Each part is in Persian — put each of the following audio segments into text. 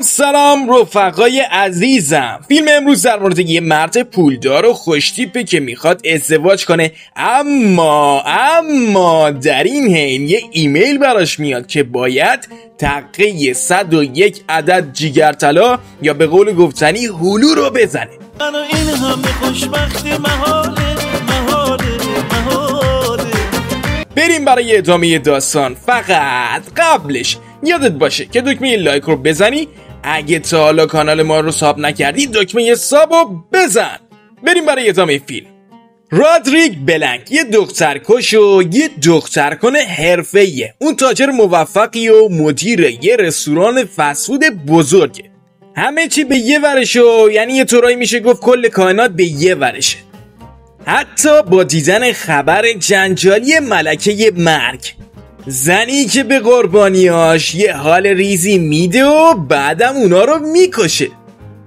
سلام رفقای عزیزم. فیلم امروز در مورد یه مرد پولدار و خوشتیپه که میخواد ازدواج کنه، اما در این حین یه ایمیل براش میاد که باید تقه 101 عدد جیگرطلا یا به قول گفتنی هلو رو بزنه. این همه خوشبختی محاله. بریم برای ادامه داستان. فقط قبلش یادت باشه که دکمه لایک رو بزنی. اگه تا حالا کانال ما رو ساب نکردی دکمه ساب رو بزن. بریم برای ادامه فیلم. رادریگ بلنک یه دخترکش و یه دخترکن حرفه‌ایه. اون تاجر موفقی و مدیر یه رستوران فسفود بزرگه. همه چی به یه ورشه، یعنی یه طورایی میشه گفت کل کائنات به یه ورشه. حتی با دیدن خبر جنجالی ملکه مرگ، زنی که به قربانیاش یه حال ریزی میده و بعدم اونا رو میکشه.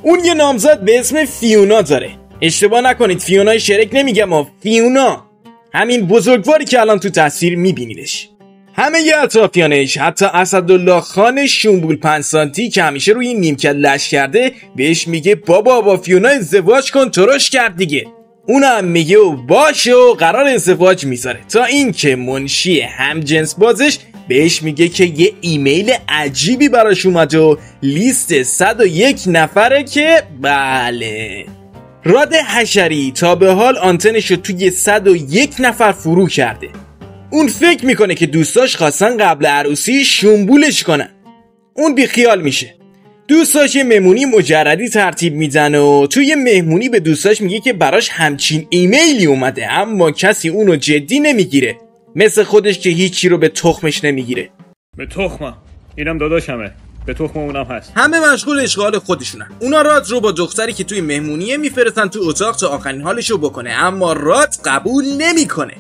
اون یه نامزد به اسم فیونا داره. اشتباه نکنید، فیونای شرک نمیگم، فیونا، همین بزرگواری که الان تو تصویر میبینیدش. همه ی اطرافیانش، حتی اسدالله خان شنبول 5 سانتی که همیشه روی نیمکت لش کرده، بهش میگه بابا با فیونا ازدواج کن، ترش کرد دیگه. اونم میگه و باشه و قرار ازدواج میذاره، تا اینکه منشی همجنس بازش بهش میگه که یه ایمیل عجیبی براش اومد و لیست 101 نفره که بله. راد حشری تا به حال آنتنشو توی 101 نفر فرو کرده. اون فکر میکنه که دوستاش خواستن قبل عروسی شنبولش کنن. اون بیخیال میشه. دوستاش یه مهمونی مجردی ترتیب میدن و توی مهمونی به دوستاش میگه که براش همچین ایمیلی اومده، اما کسی اونو جدی نمیگیره، مثل خودش که هیچی رو به تخمش نمیگیره. به تخمم، اینم داداشمه، به تخم اونم هست. همه مشغول اشغال خودشونن. اونا راد رو با دختری که توی مهمونیه میفرستن تو اتاق تا آخرین حالشو بکنه، اما راد قبول نمیکنه.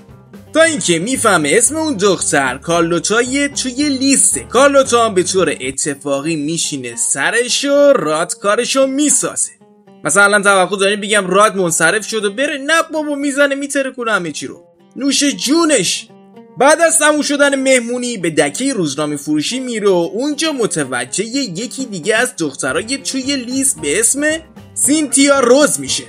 تا اینکه میفهمه اسم اون دختر کارلوتای توی لیسته. کارلوتا هم به طور اتفاقی میشینه سرش و راد کارشو میسازه. مثلا توقع داریم بگم راد منصرف شد و بره، نه بابا، میزنه میترکونه همه چی رو، نوش جونش. بعد از تموم شدن مهمونی به دکه روزنامه فروشی میره و اونجا متوجه یکی دیگه از دخترای توی لیست به اسم سینتیا روز میشه.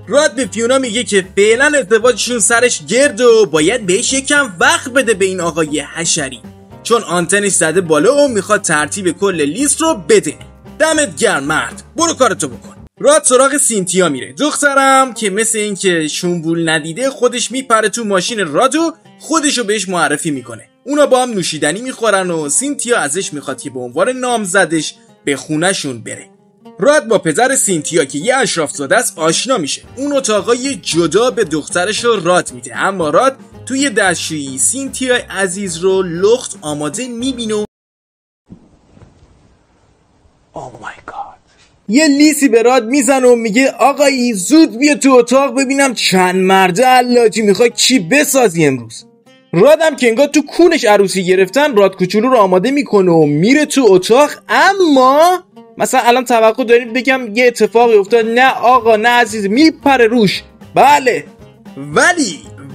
راد به فیونا میگه که فعلا ازدواجشون سرش گرد و باید بهش یکم وقت بده به این آقای حشری، چون آنتنش زده بالا و میخواد ترتیب کل لیست رو بده. دمت گرم مرد، برو کارتو بکن. راد سراغ سینتیا میره. دخترم که مثل این که شنبول ندیده خودش میپره تو ماشین راد و خودشو بهش معرفی میکنه. اونا با هم نوشیدنی میخورن و سینتیا ازش میخواد که به عنوان نامزدش به خونهشون بره. راد با پدر سینتیا که یه اشرافزاده است آشنا میشه. اون اتاقای جدا به دخترش رو راد میده، اما راد توی دستشویی سینتیا عزیز رو لخت آماده میبینه و یه لیسی به راد میزنه و میگه آقایی زود بیا تو اتاق ببینم چند مرده علاجی میخوای چی بسازی امروز. رادم که انگار تو کونش عروسی گرفتن، راد کوچولو رو آماده میکنه و میره تو اتاق. اما مثلا الان توقع دارید بگم یه اتفاقی افتاد، نه آقا نه عزیز، میپره روش. بله،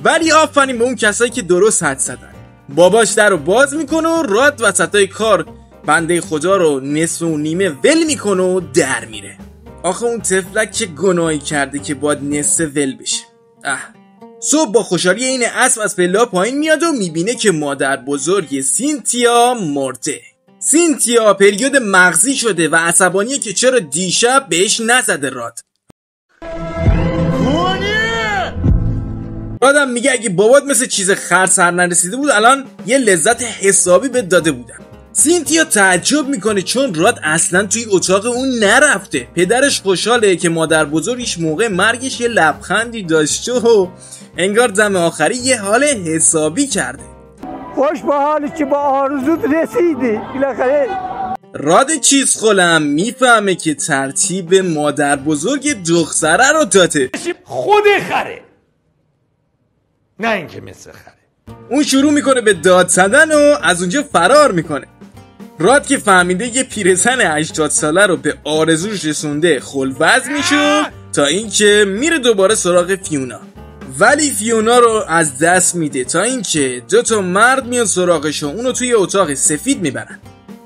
ولی آفرین به اون کسایی که درست حد زدن. باباش در رو باز میکنه و راد وسطای کار بنده خدا رو نصف و نیمه ول میکنه و در میره. آخه اون تفلک چه گناهی کرده که باید نصف ول بشه. صبح با خوشحالی این اسب از پلا پایین میاد و میبینه که مادر بزرگ سینتیا مرده. سینتیا پریود مغزی شده و عصبانیه که چرا دیشب بهش نزده راد. رادم میگه اگه بابات مثل چیز خر سر نرسیده بود الان یه لذت حسابی بهت داده بودم. سینتیا تعجب میکنه چون راد اصلا توی اتاق اون نرفته. پدرش خوشحاله که مادر بزرگش موقع مرگش یه لبخندی داشته و انگار دم آخری یه حال حسابی کرده. خوش به حالی که با آرزوت رسیدی بالاخره. راد چیز خولم میفهمه که ترتیب مادر بزرگ دختره رو داده. خود خره، نه اینکه مثل خره. اون شروع میکنه به داد زدن و از اونجا فرار میکنه. راد که فهمیده یه پیرزن 80 ساله رو به آرزوش رسونده خلوز میشه تا اینکه میره دوباره سراغ فیونا، ولی فیونا رو از دست میده تا اینکه 2 مرد میان سراغش و اونو توی اتاق سفید میبرن.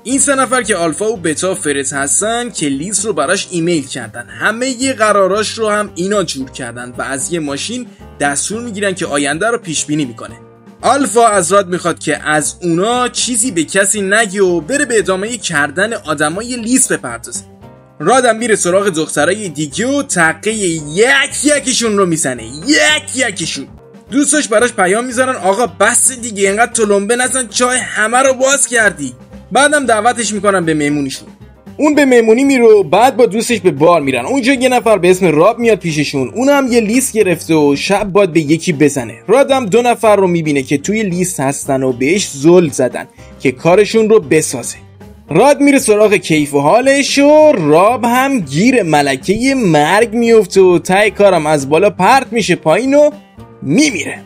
این 3 نفر که آلفا و بتا فرز هستن که لیز رو براش ایمیل کردن، همه ی قراراش رو هم اینا جور کردن و از یه ماشین دستور میگیرن که آینده رو پیش بینی میکنه. آلفا از راد میخواد که از اونا چیزی به کسی نگه و بره به ادامه کردن آدمای لیز بپردازه. رادم میره سراغ دخترای دیگه و تقه یکیشون رو میزنه، یکیشون. دوستاش براش پیام میذارن آقا بس دیگه، اینقدر تلمبه نزن، چای همه رو باز کردی. بعدم دعوتش میکنن به مهمونیشون. اون به مهمونی میره و بعد با دوستش به بار میرن. اونجا یه نفر به اسم راب میاد پیششون، اونم یه لیست گرفته و شب باید به یکی بزنه. رادم 2 نفر رو میبینه که توی لیست هستن و بهش زل زدن که کارشون رو بسازه. راد میره سراغ کیف و حالش و راب هم گیر ملکه مرگ میفته و ته کارم از بالا پرت میشه پایین و میمیره.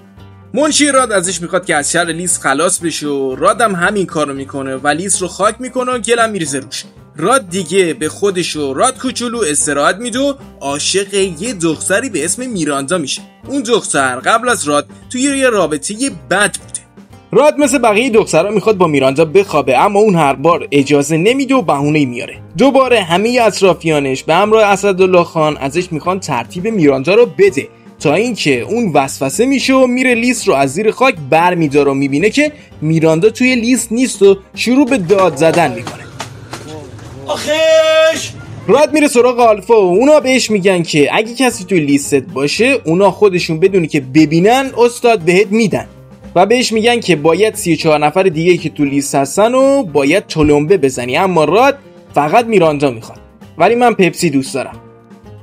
منشی راد ازش میخواد که از شر لیز خلاص بشه و رادم همین کارو میکنه و لیز رو خاک میکنه و گلم میریزه روش. راد دیگه به خودش و راد کوچولو استراحت میده و عاشق یه دختری به اسم میراندا میشه. اون دختر قبل از راد توی یه رابطه بد بوده. راد مثل بقیه دخترها میخواد با میراندا بخوابه، اما اون هر بار اجازه نمیده و بهونه میاره. دوباره همه اطرافیانش به همراه اسدالله خان ازش میخوان ترتیب میراندا رو بده، تا اینکه اون وسوسه میشه و میره لیست رو از زیر خاک برمیداره و میبینه که میراندا توی لیست نیست و شروع به داد زدن میکنه. آخش! راد میره سراغ آلفا و اونا بهش میگن که اگه کسی توی لیستت باشه اونا خودشون بدونی که ببینن استاد بهت میدن و بهش میگن که باید 34 نفر دیگه که تو لیست هستن و باید تلمبه بزنی، اما راد فقط میراندا میخواد، ولی من پپسی دوست دارم.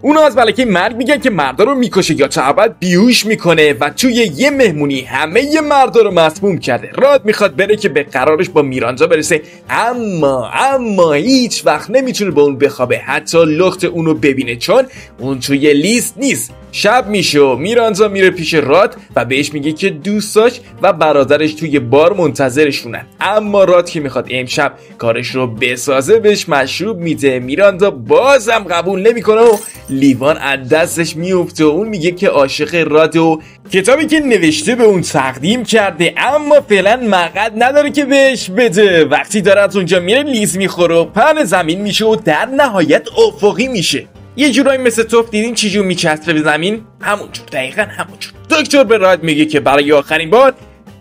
اونا از ملکه مرگ میگن که مردا رو میکشه یا تا ابد بیهوش میکنه و توی یه مهمونی همه ی مردا رو مسموم کرده. راد میخواد بره که به قرارش با میراندا برسه، اما هیچ وقت نمیتونه با اون بخوابه، حتی لخت اونو ببینه چون اون توی لیست نیست. شب میشه و میراندا میره پیش راد و بهش میگه که دوستاش و برادرش توی بار منتظرشونن، اما راد که میخواد امشب کارش رو بسازه بهش مشروب میده. میراندا بازم قبول نمیکنه و لیوان از دستش میفته و اون میگه که عاشق راد و کتابی که نوشته به اون تقدیم کرده، اما فعلا مقعد نداره که بهش بده. وقتی داره از اونجا میره لیز میخوره و پهن زمین میشه و در نهایت افقی میشه. یه جورایی مثل توف دیدین چجور میچسبه به زمین، همونجور، دقیقا همونجور. دکتر به راد میگه که برای آخرین بار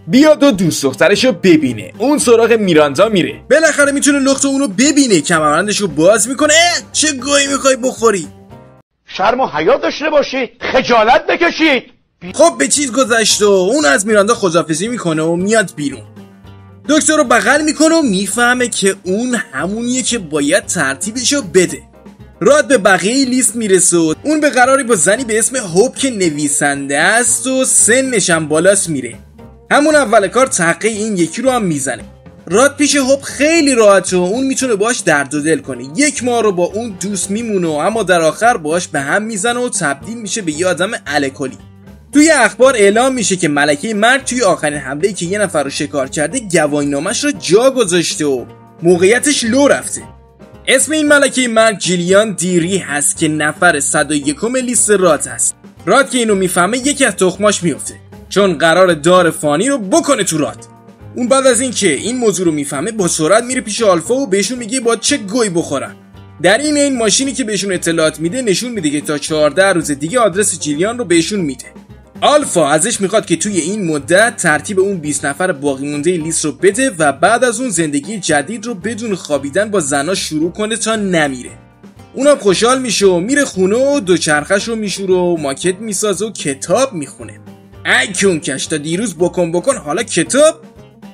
بیاد و دوست دخترشو ببینه. اون سراغ میراندا میره، بالاخره میتونه لخت اونو ببینه. کمربندشو باز میکنه. چه گویی میخوای بخوری؟ شرم و حیا داشته باشید، خجالت بکشید. خب به چیز گذشته و اون از میراندا خداحافظی میکنه و میاد بیرون. دکتر رو بغل میکنه و میفهمه که اون همونیه که باید ترتیبشو بده. راد به بقیه لیست میرسه و اون به قراری با زنی به اسم هوب که نویسنده است و سنش هم بالاست میره. همون اول کار تقه این یکی رو هم میزنه. راد پیش هوب خیلی راحته و اون میتونه باش درد و دل کنه. 1 ماه رو با اون دوست میمونه و اما در آخر باش به هم میزنه و تبدیل میشه به یه آدم الکلی. توی اخبار اعلام میشه که ملکه مرگ توی آخرین حمله‌ای که یه نفر رو شکار کرده گواهینامه‌اش رو جا گذاشته و موقعیتش لو رفته. اسم این ملکه مرگ جیلیان دیری هست که نفر 101 لیست راد هست. راد که اینو میفهمه یکی از تخماش میفته، چون قرار دار فانی رو بکنه تو راد. اون بعد از این که این موضوع رو میفهمه با سرعت میره پیش آلفا و بهشون میگه با چه گوی بخورن. در این ماشینی که بهشون اطلاعات میده نشون میده که تا 14 روز دیگه آدرس جیلیان رو بهشون میده. آلفا ازش میخواد که توی این مدت ترتیب اون 20 نفر باقی مونده لیست رو بده و بعد از اون زندگی جدید رو بدون خوابیدن با زنا شروع کنه تا نمیره. اونم خوشحال میشه و میره خونه و دوچرخش رو میشوره و ماکت میسازه و کتاب میخونه. ای کون کش تا دیروز بکن حالا کتاب.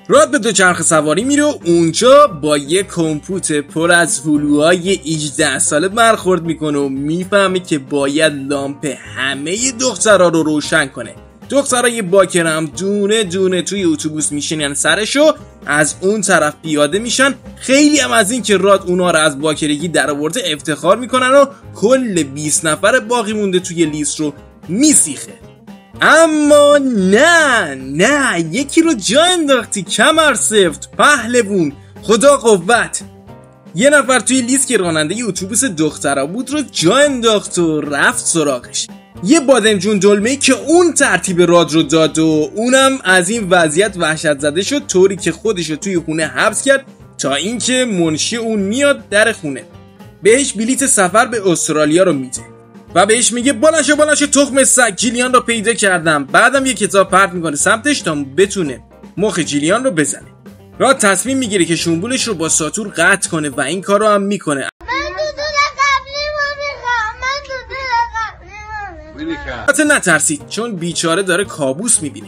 راد به دوچرخه سواری میره و اونجا با یه کمپوت پر از هلوهای 18 ساله برخورد میکنه و میفهمه که باید لامپ همه دخترها رو روشن کنه. دخترای باکر هم دونه دونه توی اتوبوس میشینن سرشو، از اون طرف پیاده میشن. خیلی هم از این که راد اونا رو از باکرگی در آورده افتخار میکنن و کل 20 نفر باقی مونده توی لیست رو میسیخه. اما نه یکی رو جا انداختی کمر سفت پهلوون، خدا قوت. یه نفر توی لیست که راننده ی اتوبوس دخترا بود رو جا انداخت و رفت سراغش. یه بادمجون دلمه‌ای که اون ترتیب راد رو داد و اونم از این وضعیت وحشت زده شد، طوری که خودش رو توی خونه حبس کرد تا اینکه منشی اون میاد در خونه، بهش بلیت سفر به استرالیا رو میده و بهش میگه بلنشو تخم سگ، جیلیان رو پیدا کردم. بعدم یه کتاب پرت میکنه سمتش تا بتونه مخ جیلیان رو بزنه. راد تصمیم میگیره که شنبولش رو با ساتور قطع کنه و این کار رو هم میکنه. البته نترسید چون بیچاره داره کابوس میبینه.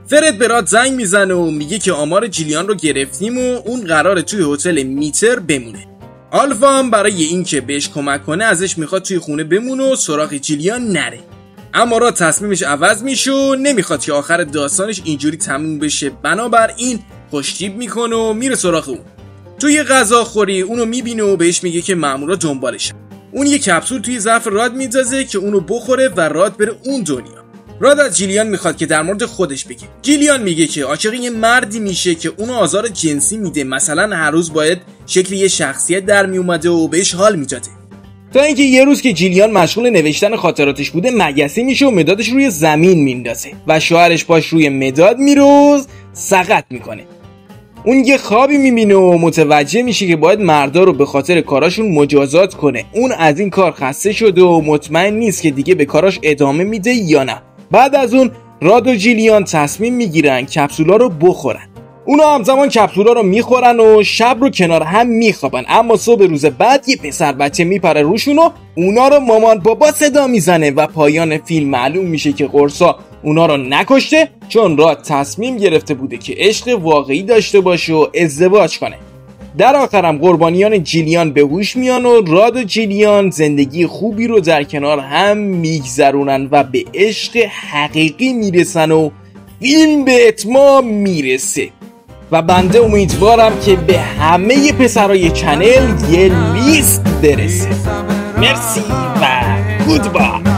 فرد به راد زنگ میزنه و میگه که آمار جیلیان رو گرفتیم و اون قراره توی هتل میتر بمونه. آلفا هم برای اینکه بهش کمک کنه ازش میخواد توی خونه بمونه و سراغ جیلیان نره. اما راد تصمیمش عوض میشه و نمیخواد که آخر داستانش اینجوری تموم بشه، بنابراین خوشتیپ میکنه و میره سراغ اون. توی غذاخوری اونو میبینه و بهش میگه که مامورا دنبالشن. اون یه کپسول توی ظرف راد میندازه که اونو بخوره و راد بره اون دنیا. راد از جیلیان میخواد که در مورد خودش بگه. جیلیان میگه که عاشق یه مردی میشه که اونو آزار جنسی میده، مثلا هر روز باید شکل یه شخصیت در میومده و بهش حال میداده. تا اینکه یه روز که جیلیان مشغول نوشتن خاطراتش بوده مگسی میشه و مدادش روی زمین میندازه و شوهرش پاش روی مداد میره و سقط میکنه. اون یه خوابی میبینه و متوجه میشه که باید مردا رو به خاطر کاراشون مجازات کنه. اون از این کار خسته شده و مطمئن نیست که دیگه به کاراش ادامه میده یا نه. بعد از اون راد و جیلیان تصمیم میگیرن کپسولا رو بخورن. اونا همزمان کپسولا رو میخورن و شب رو کنار هم میخوابن. اما صبح روز بعد یه پسر بچه میپره روشون و اونا رو مامان بابا صدا میزنه و پایان فیلم معلوم میشه که قرصا اونا رو نکشته، چون راد تصمیم گرفته بوده که عشق واقعی داشته باشه و ازدواج کنه. در آخرم قربانیان جیلیان به هوش میان و راد و جیلیان زندگی خوبی رو در کنار هم میگذرونن و به عشق حقیقی میرسن و فیلم به اتمام میرسه. و بنده امیدوارم که به همه پسرای چنل یه لیست برسه. مرسی و گودبای.